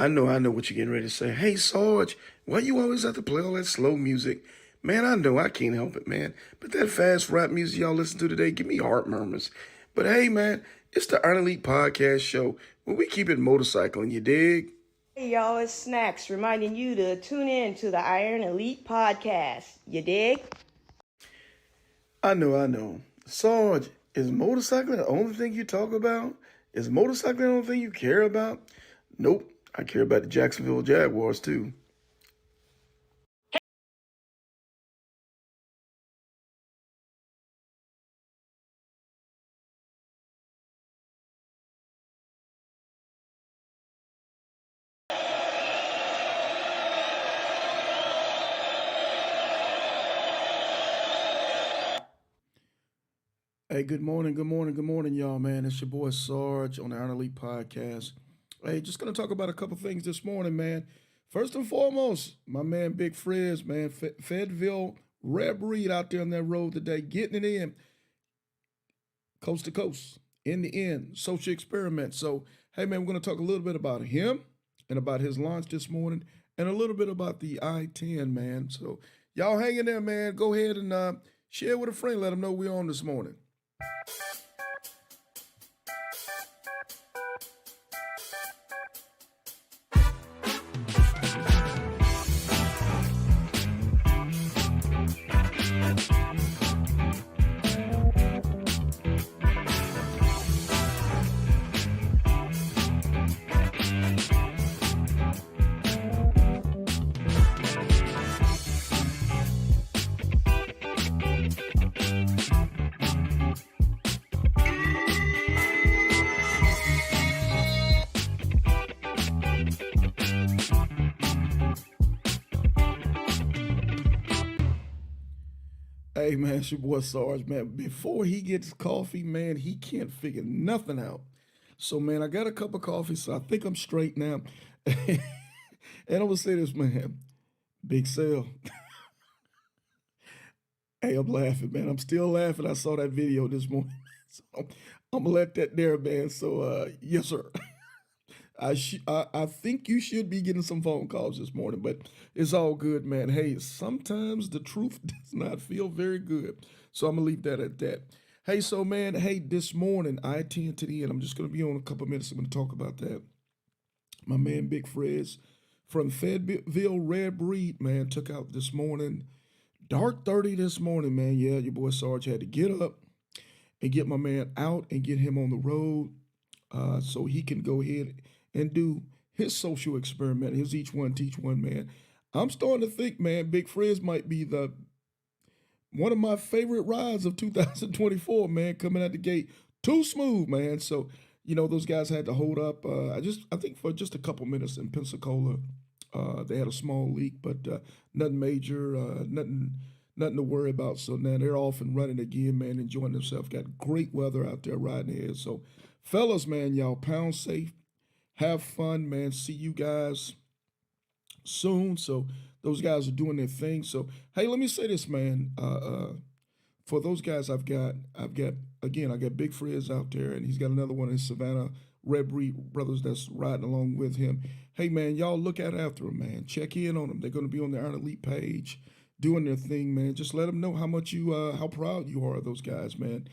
I know what you're getting ready to say. Hey, Sarge, why you always have to play all that slow music? Man, I know I can't help it, man. But that fast rap music y'all listen to today give me heart murmurs. But hey, man, it's the Iron Elite Podcast Show where we keep it motorcycling, you dig? Hey y'all, it's Snacks reminding you to tune in to the Iron Elite Podcast. You dig? I know. Sarge, is motorcycling the only thing you talk about? Is motorcycling the only thing you care about? Nope, I care about the Jacksonville Jaguars too. Hey, good morning, y'all, man. It's your boy Sarge on the Iron Elite Podcast. Hey, just gonna talk about a couple things this morning, man. First and foremost, my man Big Frizz, man, Fayetteville Reb Reed out there on that road today, getting it in coast to coast. In the end, social experiment. So, hey, man, we're gonna talk a little bit about him and about his launch this morning, and a little bit about the I-10, man. So, y'all hang in there, man. Go ahead and share with a friend. Let them know we're on this morning. Hey man, it's your boy Sarge, man. Before he gets coffee, man, he can't figure nothing out. So man, I got a cup of coffee, so I think I'm straight now. And I'm gonna say this, man. Big sale. Hey, I'm laughing, man. I'm still laughing. I saw that video this morning. So I'm gonna let that there, man. So yes, sir. I think you should be getting some phone calls this morning, but it's all good, man. Hey, sometimes the truth does not feel very good, so I'm gonna leave that at that. Hey, so man, hey, this morning I attend to the end. I'm just gonna be on a couple minutes. I'm gonna talk about that. My man Big Frizz from Fayetteville Red Breed, man, took out this morning, dark 30 this morning, man. Yeah, your boy Sarge had to get up and get my man out and get him on the road so he can go ahead and do his social experiment, his each one teach one, man. I'm starting to think, man, Big Frizz might be the one of my favorite rides of 2024, man, coming out the gate. Too smooth, man. So, those guys had to hold up. I think for just a couple minutes in Pensacola, they had a small leak, but nothing major, nothing to worry about. So now they're off and running again, man, enjoying themselves. Got great weather out there riding ahead. So, fellas, man, y'all pound safe, have fun, man. See you guys soon. So those guys are doing their thing. So hey, let me say this, man. For those guys, I've got again, I got Big Frizz out there, and he's got another one in Savannah. Red Breed brothers that's riding along with him. Hey man, y'all look out after them, man. Check in on them. They're going to be on the Iron Elite page, doing their thing, man. Just let them know how much how proud you are of those guys, man.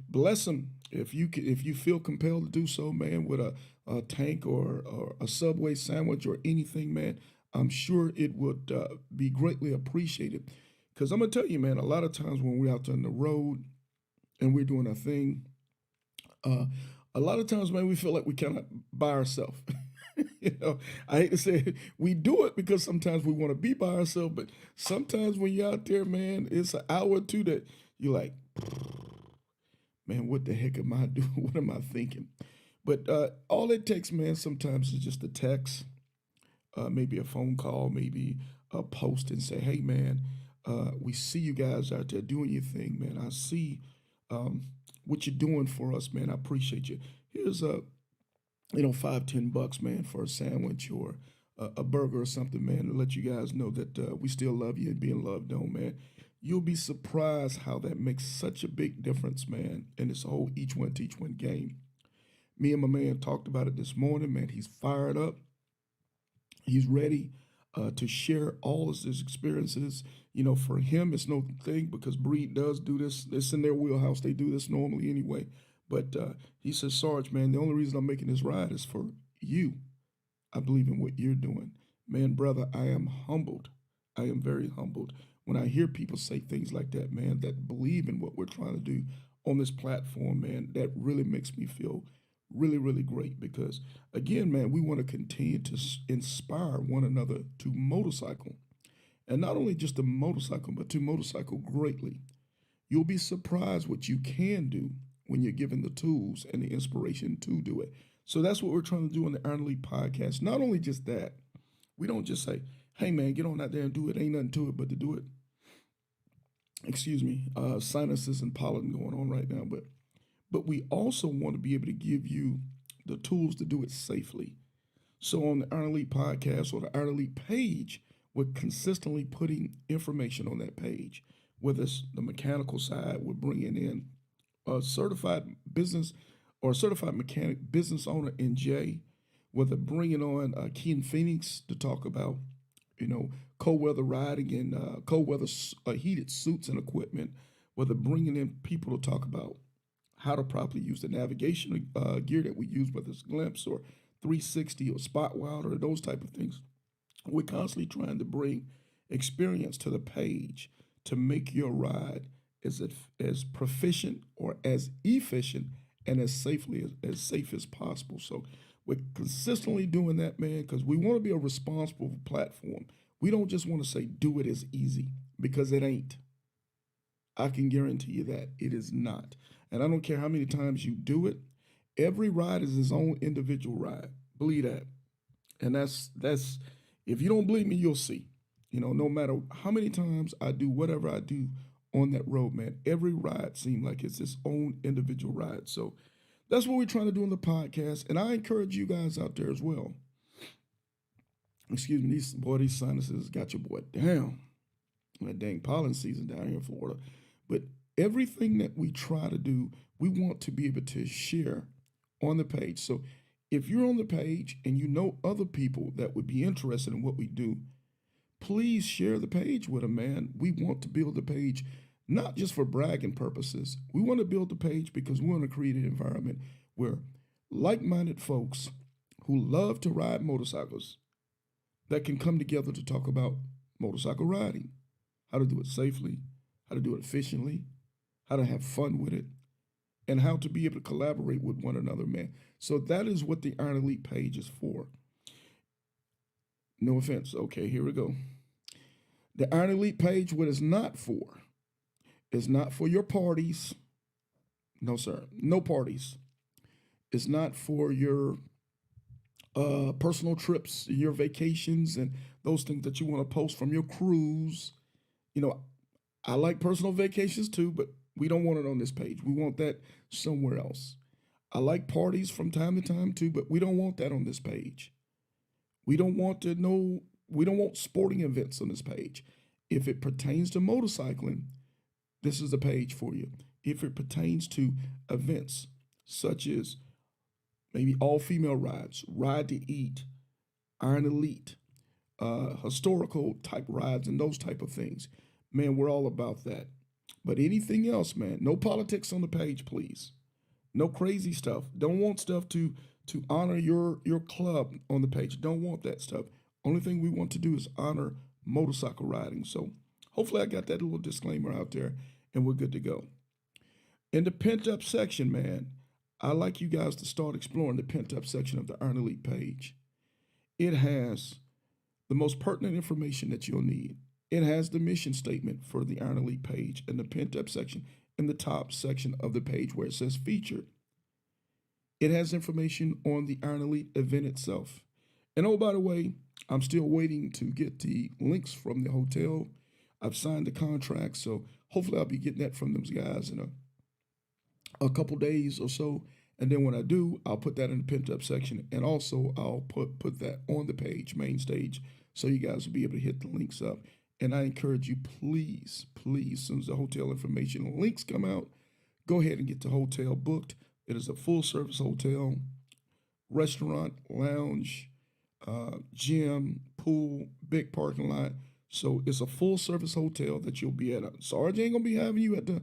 Bless them if you feel compelled to do so, man. With a tank or a Subway sandwich or anything, man. I'm sure it would be greatly appreciated. Because I'm gonna tell you, man, a lot of times when we're out there on the road and we're doing our thing, uh, a lot of times, man, we feel like we kind of by ourselves. I hate to say it, we do it because sometimes we want to be by ourselves, but sometimes when you're out there, man, it's an hour or two that you're like, man, what the heck am I doing? What am I thinking? But all it takes, man, sometimes is just a text, maybe a phone call, maybe a post and say, hey, man, we see you guys out there doing your thing, man. I see um, what you're doing for us, man. I appreciate you. Here's $5, $10, man, for a sandwich or a burger or something, man, to let you guys know that we still love you and being loved on, man. You'll be surprised how that makes such a big difference, man, in this whole each one teach one game. Me and my man talked about it this morning, man. He's fired up. He's ready to share all of his experiences. You know, for him, it's no thing because Breed does do this. It's in their wheelhouse. They do this normally anyway. But he says, Sarge, man, the only reason I'm making this ride is for you. I believe in what you're doing. Man, brother, I am humbled. I am very humbled when I hear people say things like that, man, that believe in what we're trying to do on this platform, man. That really makes me feel really, really great because, again, man, we want to continue to inspire one another to motorcycle. And not only just to motorcycle, but to motorcycle greatly. You'll be surprised what you can do when you're given the tools and the inspiration to do it. So that's what we're trying to do on the Iron Elite podcast. Not only just that, we don't just say, hey, man, get on out there and do it. Ain't nothing to it but to do it. Excuse me, sinuses and pollen going on right now. But we also want to be able to give you the tools to do it safely. So on the Iron Elite podcast or the Iron Elite page, we're consistently putting information on that page. Whether it's the mechanical side, we're bringing in a certified business or a certified mechanic business owner in J, whether bringing on Ken Phoenix to talk about, you know, cold weather riding and cold weather heated suits and equipment, whether bringing in people to talk about how to properly use the navigation gear that we use, whether it's Glimpse or 360 or Spotwild or those type of things. We're constantly trying to bring experience to the page to make your ride as proficient or as efficient and as safe as possible. So we're consistently doing that, man, because we want to be a responsible platform. We don't just want to say do it as easy because it ain't. I can guarantee you that it is not. And I don't care how many times you do it. Every ride is his own individual ride. Believe that. And that's if you don't believe me, you'll see. You know, no matter how many times I do whatever I do on that road, man, every ride seems like it's its own individual ride. So that's what we're trying to do on the podcast. And I encourage you guys out there as well. Excuse me, these sinuses got your boy down. That dang pollen season down here in Florida. But everything that we try to do, we want to be able to share on the page. So if you're on the page and you know other people that would be interested in what we do, please share the page with them, man. We want to build the page not just for bragging purposes. We want to build the page because we want to create an environment where like-minded folks who love to ride motorcycles that can come together to talk about motorcycle riding, how to do it safely, how to do it efficiently, how to have fun with it, and how to be able to collaborate with one another, man. So that is what the Iron Elite page is for. No offense. Okay, here we go. The Iron Elite page, what it's not for, is not for your parties. No, sir. No parties. It's not for your personal trips, your vacations, and those things that you want to post from your cruise. You know, I like personal vacations too, but we don't want it on this page. We want that somewhere else. I like parties from time to time too, but we don't want that on this page. We don't want sporting events on this page. If it pertains to motorcycling, this is the page for you. If it pertains to events such as maybe all-female rides, Ride to Eat, Iron Elite, historical type rides and those type of things, man, we're all about that. But anything else, man, no politics on the page, please. No crazy stuff. Don't want stuff to honor your club on the page. Don't want that stuff. Only thing we want to do is honor motorcycle riding. So hopefully I got that little disclaimer out there and we're good to go. In the pent up section, man, I like you guys to start exploring the pent up section of the Iron Elite page. It has the most pertinent information that you'll need. It has the mission statement for the Iron Elite page and the pent up section in the top section of the page where it says featured. It has information on the Iron Elite event itself. And oh, by the way, I'm still waiting to get the links from the hotel. I've signed the contract, so hopefully I'll be getting that from those guys in a couple days or so. And then when I do, I'll put that in the pent up section. And also I'll put that on the page, main stage, so you guys will be able to hit the links up. And I encourage you, please, as soon as the hotel information links come out, go ahead and get the hotel booked. It is a full service hotel, restaurant, lounge, gym, pool, big parking lot. So it's a full service hotel that you'll be at. Sarge ain't gonna be having you at the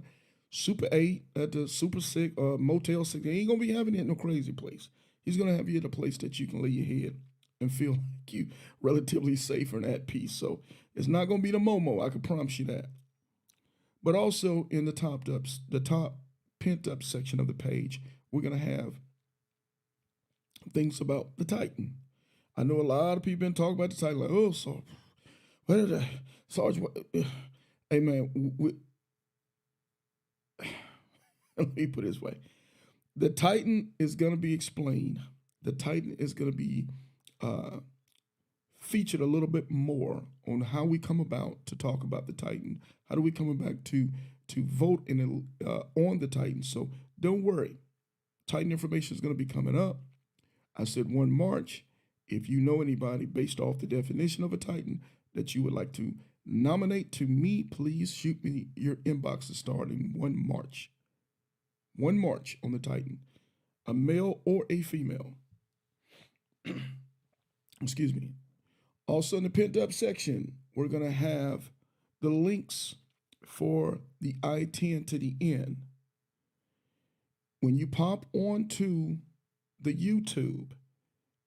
Super 8, at the Super 6, Motel 6. He ain't gonna be having you at no crazy place. He's gonna have you at a place that you can lay your head and feel like you relatively safe and at peace. So it's not gonna be the Momo, I can promise you that. But also in the top pent up section of the page, we're gonna have things about the Titan. I know a lot of people been talking about the Titan, like, oh, so what did I, Sarge? What, hey man, let me put it this way: the Titan is gonna be explained. The Titan is gonna be uh, featured a little bit more on how we come about to talk about the Titan. How do we come back to vote in on the Titan? So don't worry, Titan information is going to be coming up. I said 1 March. If you know anybody based off the definition of a Titan that you would like to nominate to me, please shoot me your inbox starting 1 March. 1 March on the Titan, a male or a female. Excuse me. Also in the pent up section, we're going to have the links for the I-10 to the N. When you pop onto the YouTube,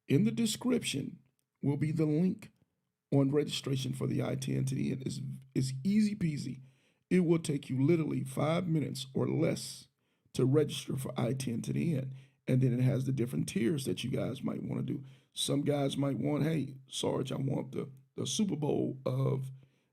in the description will be the link on registration for the I-10 to the N. It's easy peasy. It will take you literally 5 minutes or less to register for I-10 to the N. And then it has the different tiers that you guys might want to do. Some guys might want, hey, Sarge, I want the Super Bowl of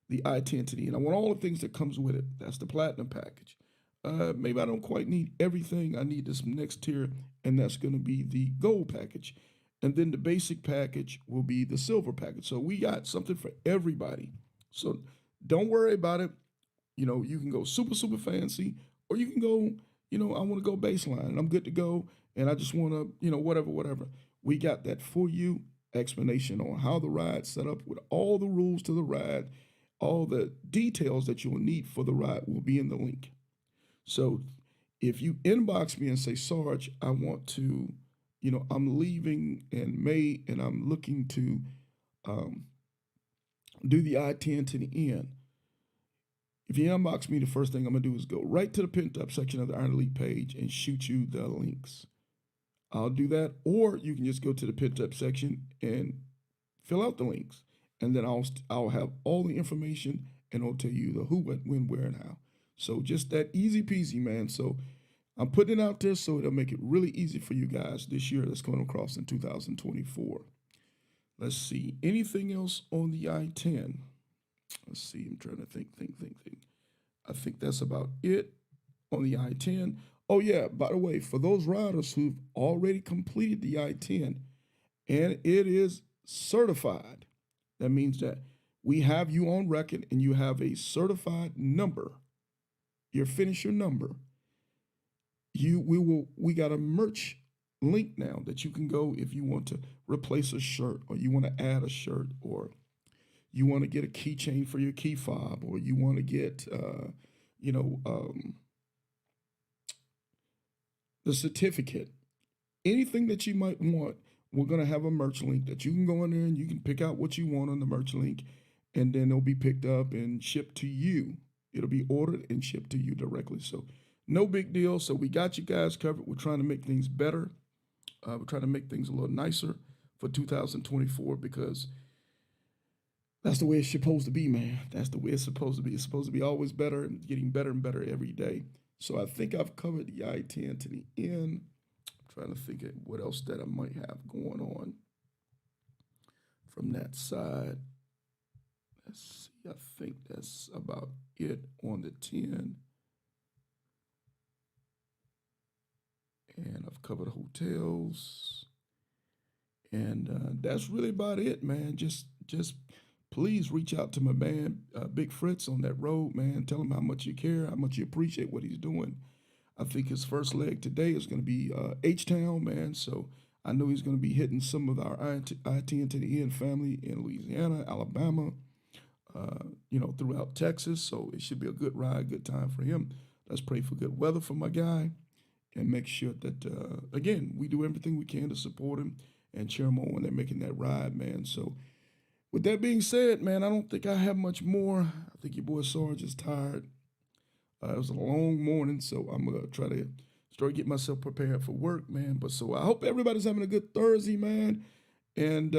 the I-10 to the N. I want all the things that comes with it. That's the platinum package. Maybe I don't quite need everything. I need this next tier, and that's going to be the gold package. And then the basic package will be the silver package. So we got something for everybody. So don't worry about it. You know, you can go super, super fancy, or you can go, you know, I want to go baseline, and I'm good to go, and I just want to, you know, whatever. We got that for you, explanation on how the ride's set up with all the rules to the ride, all the details that you will need for the ride will be in the link. So if you inbox me and say, Sarge, I want to, you know, I'm leaving in May and I'm looking to do the I-10 to the N. If you inbox me, the first thing I'm going to do is go right to the pent up section of the Iron Elite page and shoot you the links. I'll do that, or you can just go to the pent up section and fill out the links, and then I'll have all the information, and I'll tell you the who, what, when, where, and how. So just that easy peasy, man. So I'm putting it out there so it'll make it really easy for you guys this year that's going across in 2024. Let's see. Anything else on the I-10? Let's see. I'm trying to think. I think that's about it on the I-10. Oh, yeah, by the way, for those riders who've already completed the I-10 and it is certified, that means that we have you on record and you have a certified number, your finisher number. We got a merch link now that you can go if you want to replace a shirt, or you want to add a shirt, or you want to get a keychain for your key fob, or you want to get, the certificate, anything that you might want. We're going to have a merch link that you can go in there and you can pick out what you want on the merch link, and then it'll be picked up and shipped to you. It'll be ordered and shipped to you directly. So no big deal. So we got you guys covered. We're trying to make things better. We're trying to make things a little nicer for 2024, because that's the way it's supposed to be, man. That's the way it's supposed to be. It's supposed to be always better and getting better and better every day. So I think I've covered the I-10 to the N. I'm trying to think of what else that I might have going on from that side. Let's see. I think that's about it on the 10. And I've covered hotels. And that's really about it, man. Just please reach out to my man, Big Fritz, on that road, man. Tell him how much you care, how much you appreciate what he's doing. I think his first leg today is going to be H-Town, man. So I know he's going to be hitting some of our I-10 to the N family in Louisiana, Alabama, throughout Texas. So it should be a good ride, good time for him. Let's pray for good weather for my guy, and make sure that, again, we do everything we can to support him and cheer them on when they're making that ride, man. So with that being said, man, I don't think I have much more. I think your boy Sarge is tired. It was a long morning, so I'm gonna try to start getting myself prepared for work, man. But so I hope everybody's having a good Thursday, man. And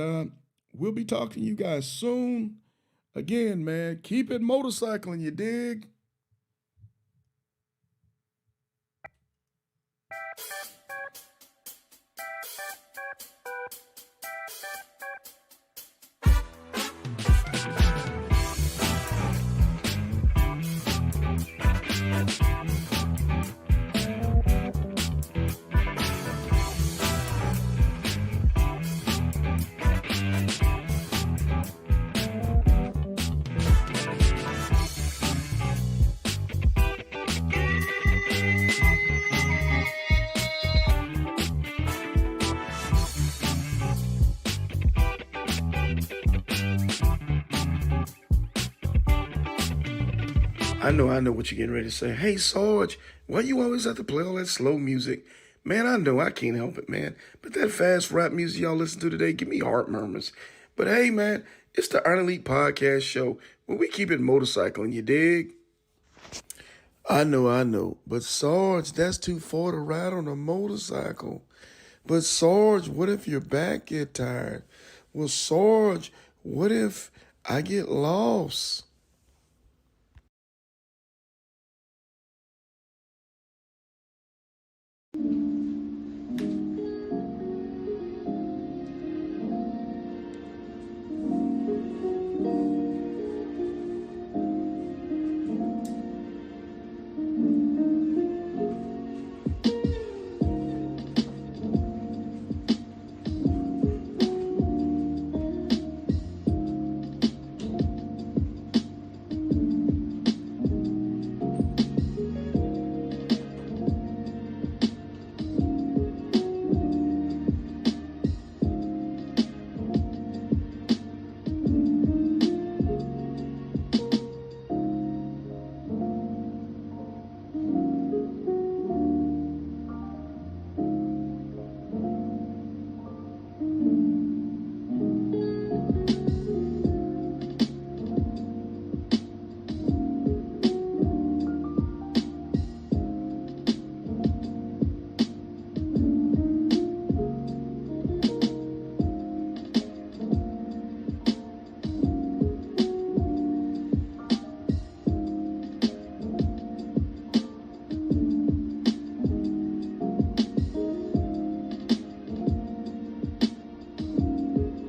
we'll be talking to you guys soon. Again, man, keep it motorcycling, you dig? I know what you're getting ready to say. Hey, Sarge, why you always have to play all that slow music? Man, I know I can't help it, man. But that fast rap music y'all listen to today give me heart murmurs. But hey, man, it's the Iron Elite Podcast Show where we keep it motorcycling, you dig? I know. But Sarge, that's too far to ride on a motorcycle. But Sarge, what if your back get tired? Well, Sarge, what if I get lost?